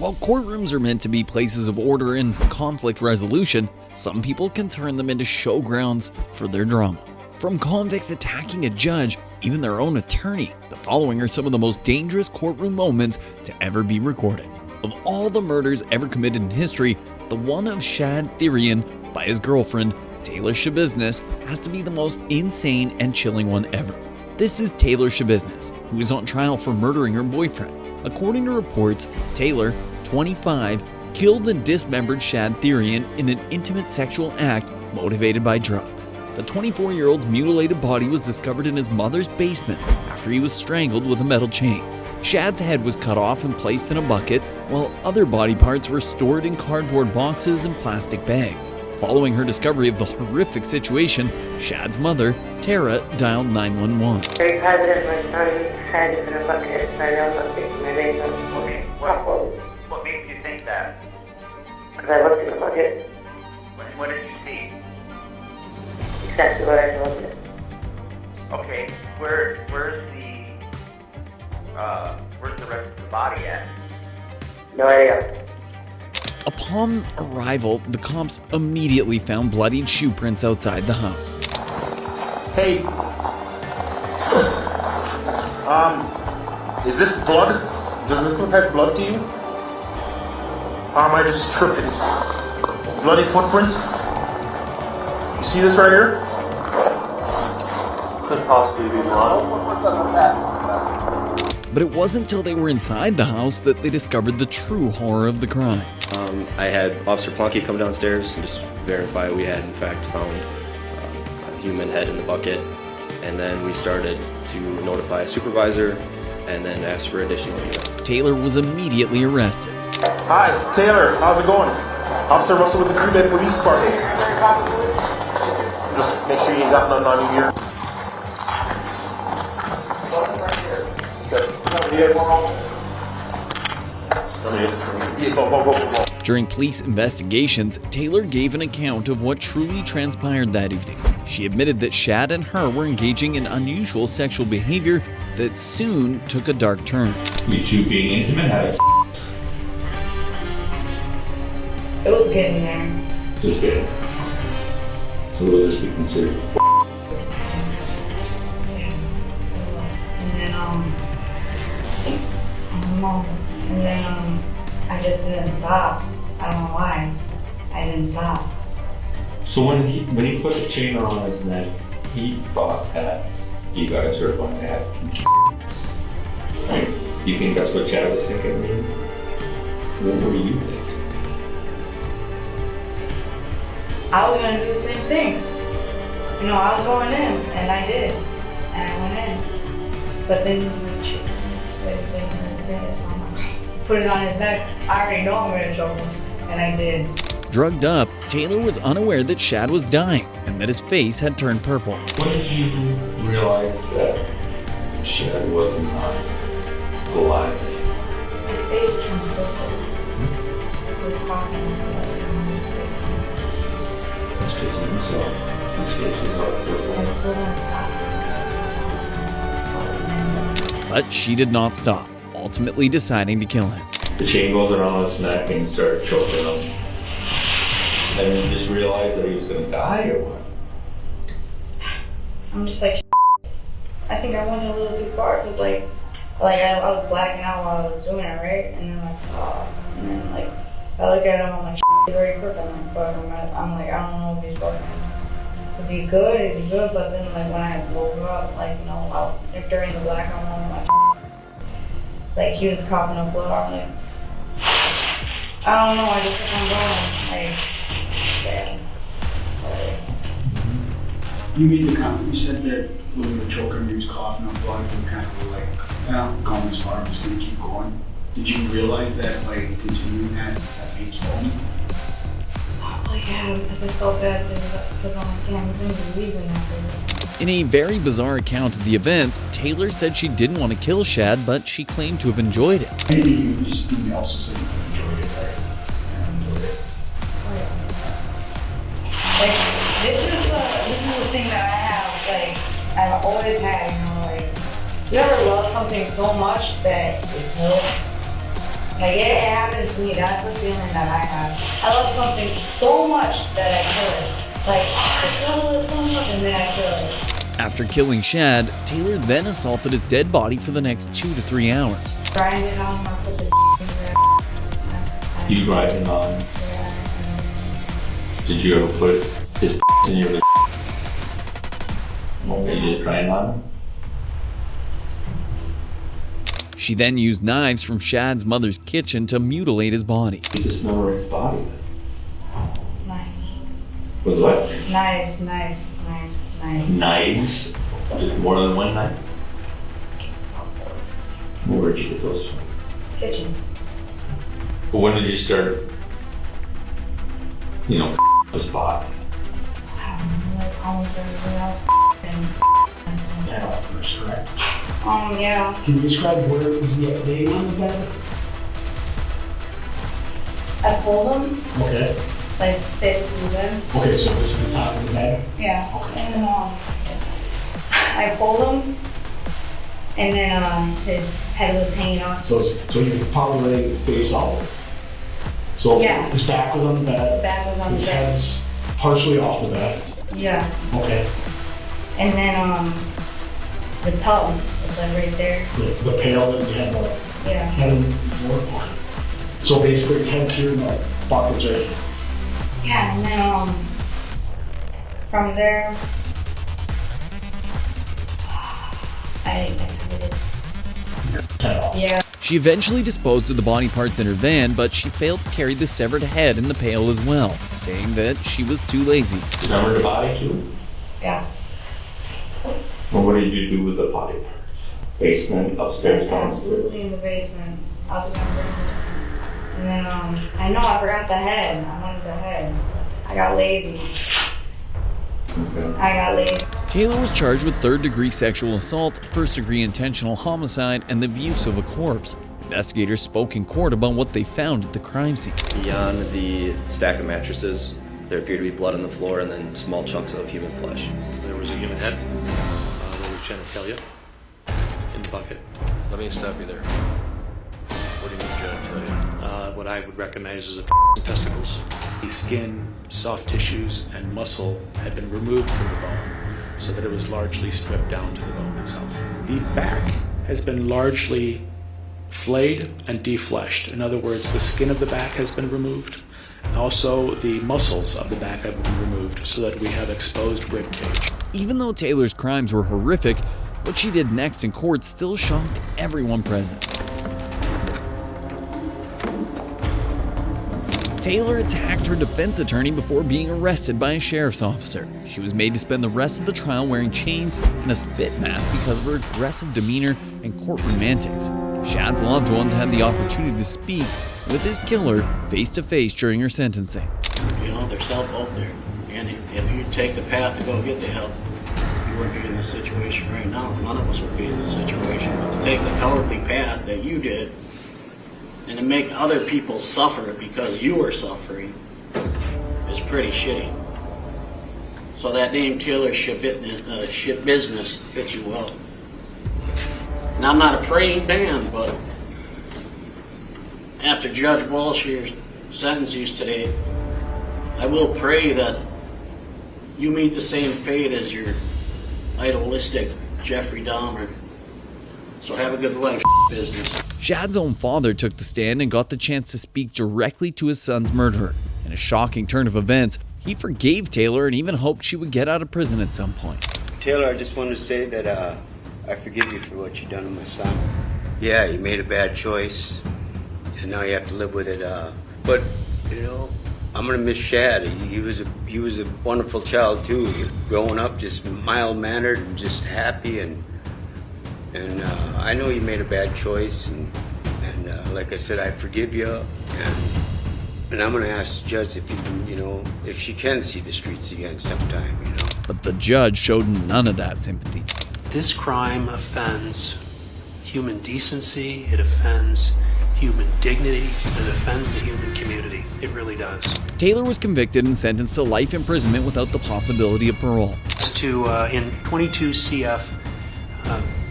While courtrooms are meant to be places of order and conflict resolution, some people can turn them into showgrounds for their drama. From convicts attacking a judge, even their own attorney, the following are some of the most dangerous courtroom moments to ever be recorded. Of all the murders ever committed in history, the one of Shad Therian by his girlfriend, Taylor Schabusiness, has to be the most insane and chilling one ever. This is Taylor Schabusiness, who is on trial for murdering her boyfriend. According to reports, Taylor, 25, killed and dismembered Shad Therian in an intimate sexual act motivated by drugs. The 24-year-old's mutilated body was discovered in his mother's basement after he was strangled with a metal chain. Shad's head was cut off and placed in a bucket, while other body parts were stored in cardboard boxes and plastic bags. Following her discovery of the horrific situation, Shad's mother, Tara, dialed 911. Very positive, my son's head is in a bucket. I know something. My name's on the motion. What makes you think that? Because I looked in the bucket. What did you see? Exactly what I told you. Okay, where's the rest of the body at? No idea. Upon arrival, the cops immediately found bloodied shoe prints outside the house. Hey. Is this blood? Does this look like blood to you? Or am I just tripping? Bloody footprint? You see this right here? Could possibly be blood. But it wasn't until they were inside the house that they discovered the true horror of the crime. I had Officer Plunky come downstairs and just verify we had in fact found a human head in the bucket. And then we started to notify a supervisor and then ask for additional units. Taylor was immediately arrested. Hi, Taylor. How's it going? Officer Russell with the Green Bay Police Department. Just make sure you ain't got nothing on you here. During police investigations, Taylor gave an account of what truly transpired that evening. She admitted that Shad and her were engaging in unusual sexual behavior that soon took a dark turn. You two being intimate, having It was getting there. just kidding. So will this be considered? And then, And then, I just didn't stop. I don't know why. I didn't stop. So when he put the chain on his neck, he thought that you guys were going to have right? Do you think that's what Chad was thinking? What were you thinking? I was gonna do the same thing. You know, I was going in, and I did. And I went in. But then he was like, put it on his neck. I already know I'm gonna choke him. And I did. Drugged up, Taylor was unaware that Shad was dying and that his face had turned purple. When did you realize that Shad was not alive? His face turned purple. He was coughing. That's because of himself. His face is all purple. But she did not stop, ultimately deciding to kill him. The chain goes around his neck and started choking him. And then you just realized that he was going to die or what? I'm just like, I think I went a little too far because I was blacking out while I was doing it, right? And then and then I look at him, I'm like, he's already cooked. I'm like, fuck, I'm like, I don't know if he's fucking. Is he good? Is he good? But then when I woke up, during the blackout, I'm like he was coughing up blood. I'm like, I don't know. I just kept on going. You made the comment, you said that when you were choking, he was coughing up blood, you kind of like, going as far, I'm just gonna keep going. Did you realize that, continuing that beats home? Yeah, because I felt bad because I'm like, damn, there's any reason after this. In a very bizarre account of the events, Taylor said she didn't want to kill Shad, but she claimed to have enjoyed it. Maybe you just also said you enjoyed it, right? I enjoyed it. This is the thing that I have, I've always had, you ever love something so much that it hurts? Like, it happens to me. That's the feeling that I have. I love something so much that I kill it. Like, I love it so much and then I kill it. After killing Shad, Taylor then assaulted his dead body for the next 2 to 3 hours. Grinding on my put the You grinding on? Yeah. Did you ever put his in your? Okay, you just grind on him? She then used knives from Shad's mother's kitchen to mutilate his body. You dismember his body. Knives. With what? Knives. Knives? Just more than one knife? Where'd you get those from? Kitchen. But when did you start, his body? I don't know, like almost everything else. And That all first, correct? yeah. Can you describe where it was laying on the bed? I pulled them, Okay. like basically them. Okay, so this is the top of the bed? Yeah. Okay. And I pulled him, and then his head was hanging off. So you could probably lay face out. So Yeah. his back was on the The bed, back was on the his bed. head's partially off the bed. Yeah. Okay. And then the tub was like right there. The pail that you had the Yeah. head more. So basically his head's here and the bucket's right here. Yeah. And then from there, I did. Head off. Yeah. She eventually disposed of the body parts in her van, but she failed to carry the severed head in the pail as well, saying that she was too lazy. Dismember the body too? Yeah. Well, what did you do with the body parts? Basement, upstairs, downstairs? Absolutely in the basement. I was gonna bring it. And then I know I forgot the head. I wanted the head. I got lazy. Taylor was charged with third-degree sexual assault, first-degree intentional homicide, and the abuse of a corpse. Investigators spoke in court about what they found at the crime scene. Beyond the stack of mattresses, there appeared to be blood on the floor and then small chunks of human flesh. There was a human head, there was genitalia in the bucket. Let me stop you there. What do you mean genitalia? What I would recognize as a and testicles. The skin, soft tissues, and muscle had been removed from the bone so that it was largely stripped down to the bone itself. The back has been largely flayed and defleshed. In other words, the skin of the back has been removed. Also, the muscles of the back have been removed so that we have exposed rib cage. Even though Taylor's crimes were horrific, what she did next in court still shocked everyone present. Taylor attacked her defense attorney before being arrested by a sheriff's officer. She was made to spend the rest of the trial wearing chains and a spit mask because of her aggressive demeanor and courtroom antics. Shad's loved ones had the opportunity to speak with his killer face-to-face during her sentencing. There's help out there. And if you take the path to go get the help, you wouldn't be in this situation right now. None of us would be in this situation. But to take the cowardly path that you did and to make other people suffer because you were suffering is pretty shitty. So that name Taylor Schabusiness fits you well. And I'm not a praying man, but after Judge Walsh here sentenced you today, I will pray that you meet the same fate as your idealistic Jeffrey Dahmer. So have a good life, business. Shad's own father took the stand and got the chance to speak directly to his son's murderer. In a shocking turn of events, he forgave Taylor and even hoped she would get out of prison at some point. Taylor, I just wanted to say that I forgive you for what you done to my son. Yeah, you made a bad choice, and now you have to live with it. But I'm gonna miss Shad. He was a wonderful child too. Growing up, just mild-mannered and just happy, and I know you made a bad choice, and like I said, I forgive you, and I'm gonna ask the judge if you can, if she can see the streets again sometime, But the judge showed none of that sympathy. This crime offends human decency, it offends human dignity, it offends the human community. It really does. Taylor was convicted and sentenced to life imprisonment without the possibility of parole. In 22 CF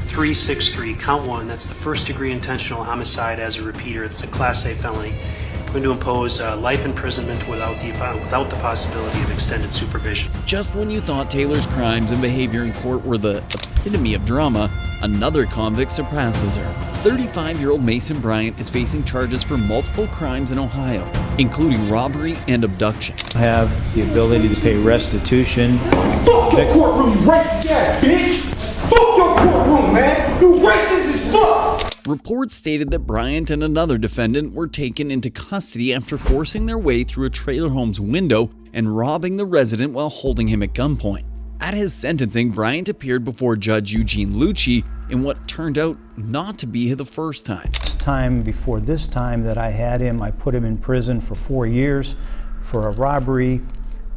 363, count 1. That's the first-degree intentional homicide as a repeater. It's a Class A felony. I'm going to impose life imprisonment without the possibility of extended supervision. Just when you thought Taylor's crimes and behavior in court were the epitome of drama, another convict surpasses her. 35-year-old Manson Bryant is facing charges for multiple crimes in Ohio, including robbery and abduction. I have the ability to pay restitution. Fuck your courtroom, you racist ass bitch! Fuck your courtroom, man! You racist as fuck! Reports stated that Bryant and another defendant were taken into custody after forcing their way through a trailer home's window and robbing the resident while holding him at gunpoint. At his sentencing, Bryant appeared before Judge Eugene Lucci in what turned out not to be the first time. Before this time that I had him, I put him in prison for 4 years for a robbery.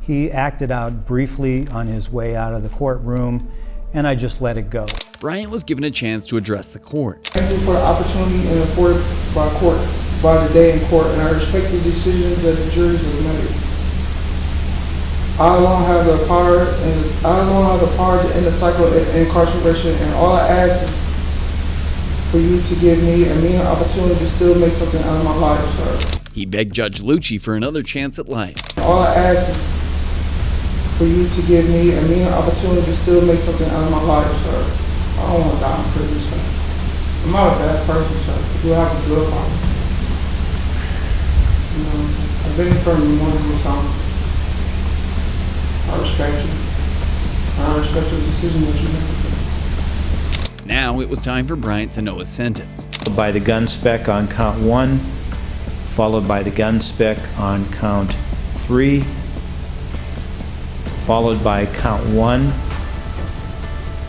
He acted out briefly on his way out of the courtroom, and I just let it go. Bryant was given a chance to address the court. Thank you for the opportunity and afforded by the day in court, and I respect the decisions that the juries have made. I alone have the power to end the cycle of incarceration, and all I ask is for you to give me a meaningful opportunity to still make something out of my life, sir. He begged Judge Lucci for another chance at life. All I ask is for you to give me a meaningful opportunity to still make something out of my life, sir. I don't want to die in prison, sir. I'm not a bad person, sir. I do have a good problem. You know, I've been in front of you multiple times. I respect you. I respect the decision that you made. Now it was time for Bryant to know his sentence. By the gun spec on count 1, followed by the gun spec on count 3, followed by count 1,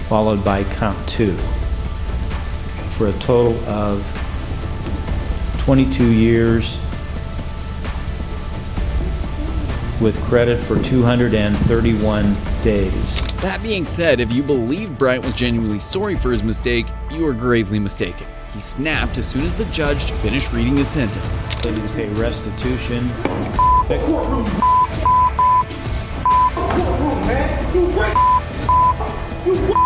followed by count 2, for a total of 22 years with credit for 231 days. That being said, if you believe Bryant was genuinely sorry for his mistake, you are gravely mistaken. He snapped as soon as the judge finished reading his sentence. To pay restitution. Courtroom, man! You racist! You racist!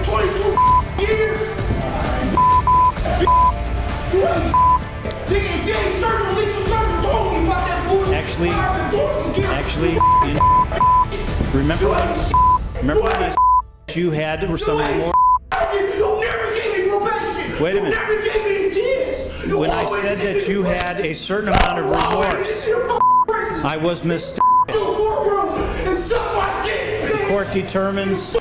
22 years! You ain't Danny Sturgeon, Lisa Sturgeon told me about that bullshit. Actually, remember when I you had or something more? You never gave me probation. Wait a minute. You never gave me a chance. When I said that you had a certain amount of remorse, I was mistaken. The court determines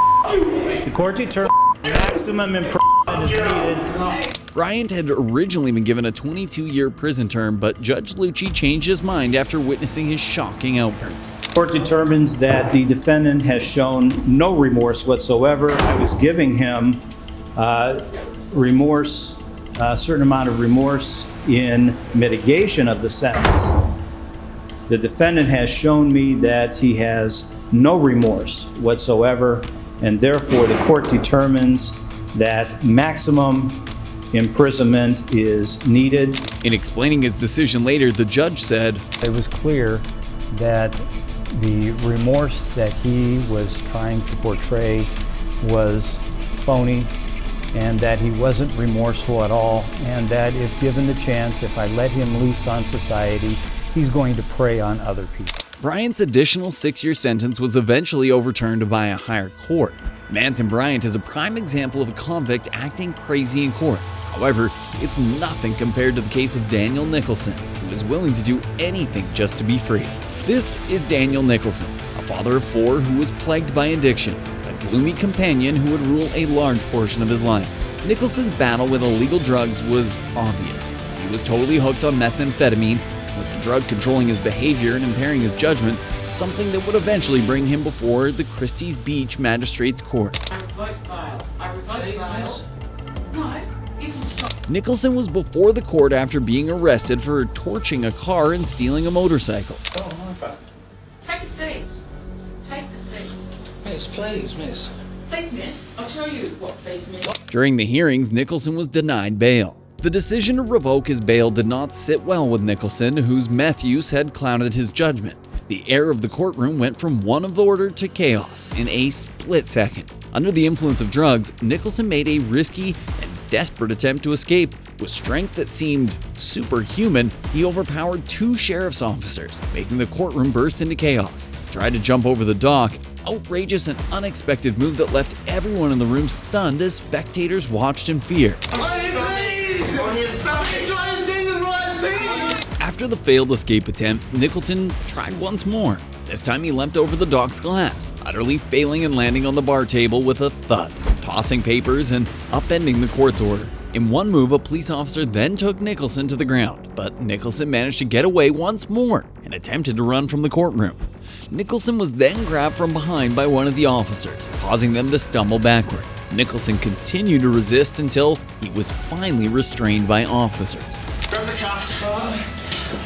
maximum imprisonment is needed. Bryant had originally been given a 22-year prison term, but Judge Lucci changed his mind after witnessing his shocking outburst. The court determines that the defendant has shown no remorse whatsoever. I was giving him remorse, a certain amount of remorse in mitigation of the sentence. The defendant has shown me that he has no remorse whatsoever, and therefore the court determines that maximum imprisonment is needed. In explaining his decision later, the judge said, "It was clear that the remorse that he was trying to portray was phony, and that he wasn't remorseful at all, and that if given the chance, if I let him loose on society, he's going to prey on other people." Bryant's additional 6-year sentence was eventually overturned by a higher court. Manson Bryant is a prime example of a convict acting crazy in court. However, it's nothing compared to the case of Daniel Nicholson, who is willing to do anything just to be free. This is Daniel Nicholson, a father of 4 who was plagued by addiction, a gloomy companion who would rule a large portion of his life. Nicholson's battle with illegal drugs was obvious. He was totally hooked on methamphetamine, with the drug controlling his behavior and impairing his judgment, something that would eventually bring him before the Christie's Beach Magistrates Court. Nicholson was before the court after being arrested for torching a car and stealing a motorcycle. Take a seat. Take a seat. Miss, please, miss. Please, miss. I'll show you what please, miss. During the hearings, Nicholson was denied bail. The decision to revoke his bail did not sit well with Nicholson, whose meth use had clouded his judgment. The air of the courtroom went from one of order to chaos in a split second. Under the influence of drugs, Nicholson made a risky and desperate attempt to escape. With strength that seemed superhuman, he overpowered 2 sheriff's officers, making the courtroom burst into chaos. He tried to jump over the dock, outrageous and unexpected move that left everyone in the room stunned as spectators watched in fear. After the failed escape attempt, Nicholson tried once more. This time he leapt over the dock's glass, utterly failing and landing on the bar table with a thud, tossing papers and upending the court's order. In one move, a police officer then took Nicholson to the ground, but Nicholson managed to get away once more and attempted to run from the courtroom. Nicholson was then grabbed from behind by one of the officers, causing them to stumble backward. Nicholson continued to resist until he was finally restrained by officers. Grab the cops.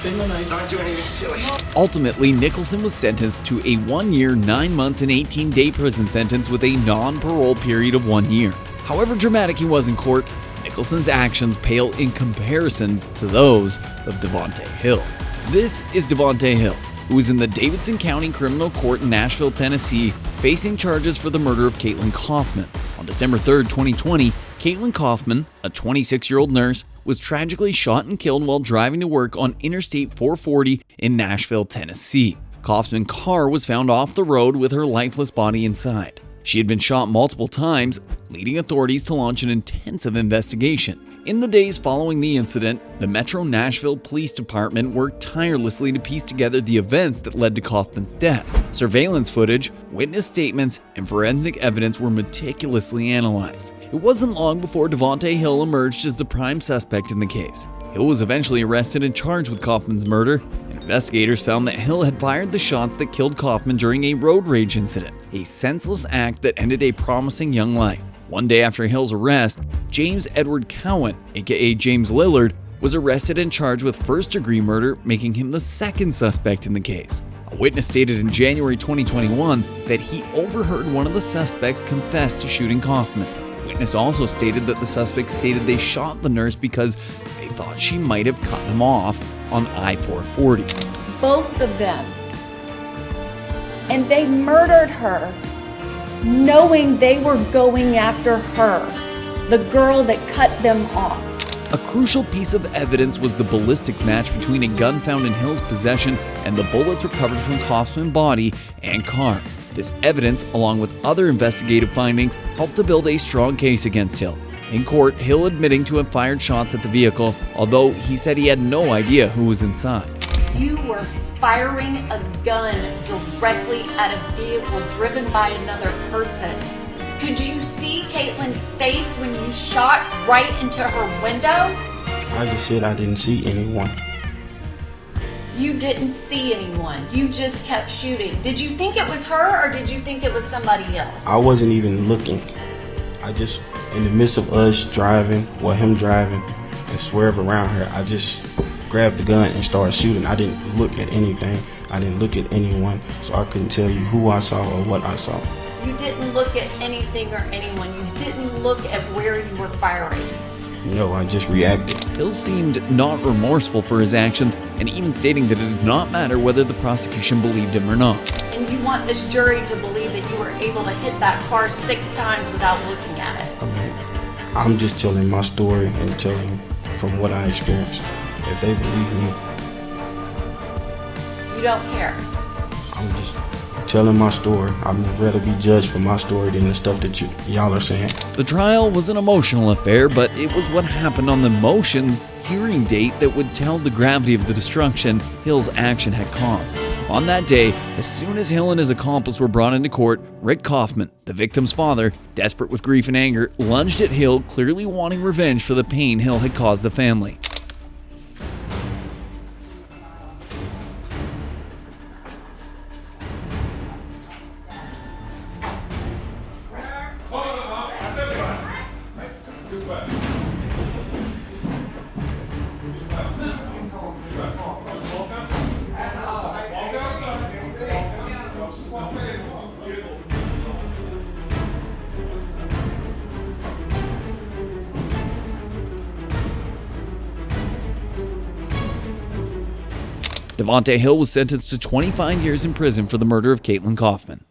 Don't do anything silly. Ultimately, Nicholson was sentenced to a 1 year, 9 months, and 18-day prison sentence with a non-parole period of 1 year. However dramatic he was in court, Nicholson's actions pale in comparisons to those of Devaunte Hill. This is Devaunte Hill, who is in the Davidson County Criminal Court in Nashville, Tennessee, facing charges for the murder of Caitlin Kaufman. On December 3, 2020, Caitlin Kaufman, a 26-year-old nurse, was tragically shot and killed while driving to work on Interstate 440 in Nashville, Tennessee. Kaufman's car was found off the road with her lifeless body inside. She had been shot multiple times, leading authorities to launch an intensive investigation. In the days following the incident, the Metro Nashville Police Department worked tirelessly to piece together the events that led to Kaufman's death. Surveillance footage, witness statements, and forensic evidence were meticulously analyzed. It wasn't long before Devaunte Hill emerged as the prime suspect in the case. Hill was eventually arrested and charged with Kaufman's murder, and investigators found that Hill had fired the shots that killed Kaufman during a road rage incident, a senseless act that ended a promising young life. One day after Hill's arrest, James Edward Cowan, aka James Lillard, was arrested and charged with first-degree murder, making him the second suspect in the case. A witness stated in January 2021 that he overheard one of the suspects confess to shooting Kaufman. The witness also stated that the suspect stated they shot the nurse because they thought she might have cut them off on I-440. Both of them. And they murdered her, knowing they were going after her, the girl that cut them off. A crucial piece of evidence was the ballistic match between a gun found in Hill's possession and the bullets recovered from Kaufman's body and car. This evidence, along with other investigative findings, helped to build a strong case against Hill. In court, Hill admitting to have fired shots at the vehicle, although he said he had no idea who was inside. You were firing a gun directly at a vehicle driven by another person. Could you see Caitlin's face when you shot right into her window? I just said I didn't see anyone. You didn't see anyone. You just kept shooting. Did you think it was her or did you think it was somebody else? I wasn't even looking. I just, in the midst of us driving, or him driving, and swerve around her, I just grabbed the gun and started shooting. I didn't look at anything. I didn't look at anyone, so I couldn't tell you who I saw or what I saw. You didn't look at anything or anyone. You didn't look at where you were firing. No, I just reacted. Hill seemed not remorseful for his actions, and even stating that it did not matter whether the prosecution believed him or not. And you want this jury to believe that you were able to hit that car 6 times without looking at it. I mean, I'm just telling my story and telling from what I experienced. If they believe me, you don't care. I'm just telling my story. I'd rather be judged for my story than the stuff that y'all are saying. The trial was an emotional affair, but it was what happened on the motions hearing date that would tell the gravity of the destruction Hill's action had caused. On that day, as soon as Hill and his accomplice were brought into court, Rick Kaufman, the victim's father, desperate with grief and anger, lunged at Hill, clearly wanting revenge for the pain Hill had caused the family. Devaunte Hill was sentenced to 25 years in prison for the murder of Caitlin Kaufman.